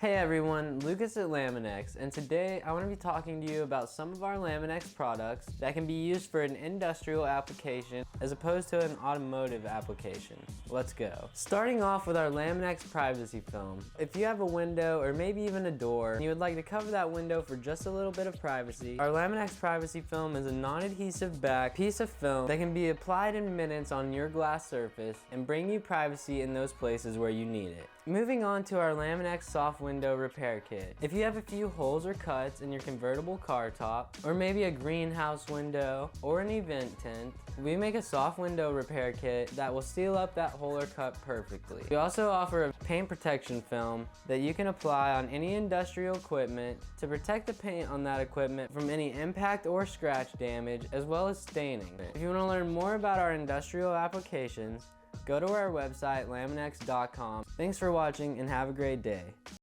Hey everyone, Lucas at Lamin-x, and today I want to be talking to you about some of our Lamin-x products that can be used for an industrial application as opposed to an automotive application. Let's go. Starting off with our Lamin-x privacy film. If you have a window or maybe even a door and you would like to cover that window for just a little bit of privacy, our Lamin-x privacy film is a non-adhesive back piece of film that can be applied in minutes on your glass surface and bring you privacy in those places where you need it. Moving on to our Lamin-x soft window repair kit. If you have a few holes or cuts in your convertible car top, or maybe a greenhouse window or an event tent, we make a soft window repair kit that will seal up that hole or cut perfectly. We also offer a paint protection film that you can apply on any industrial equipment to protect the paint on that equipment from any impact or scratch damage, as well as staining. If you want to learn more about our industrial applications, go to our website, Laminx.com. Thanks for watching and have a great day.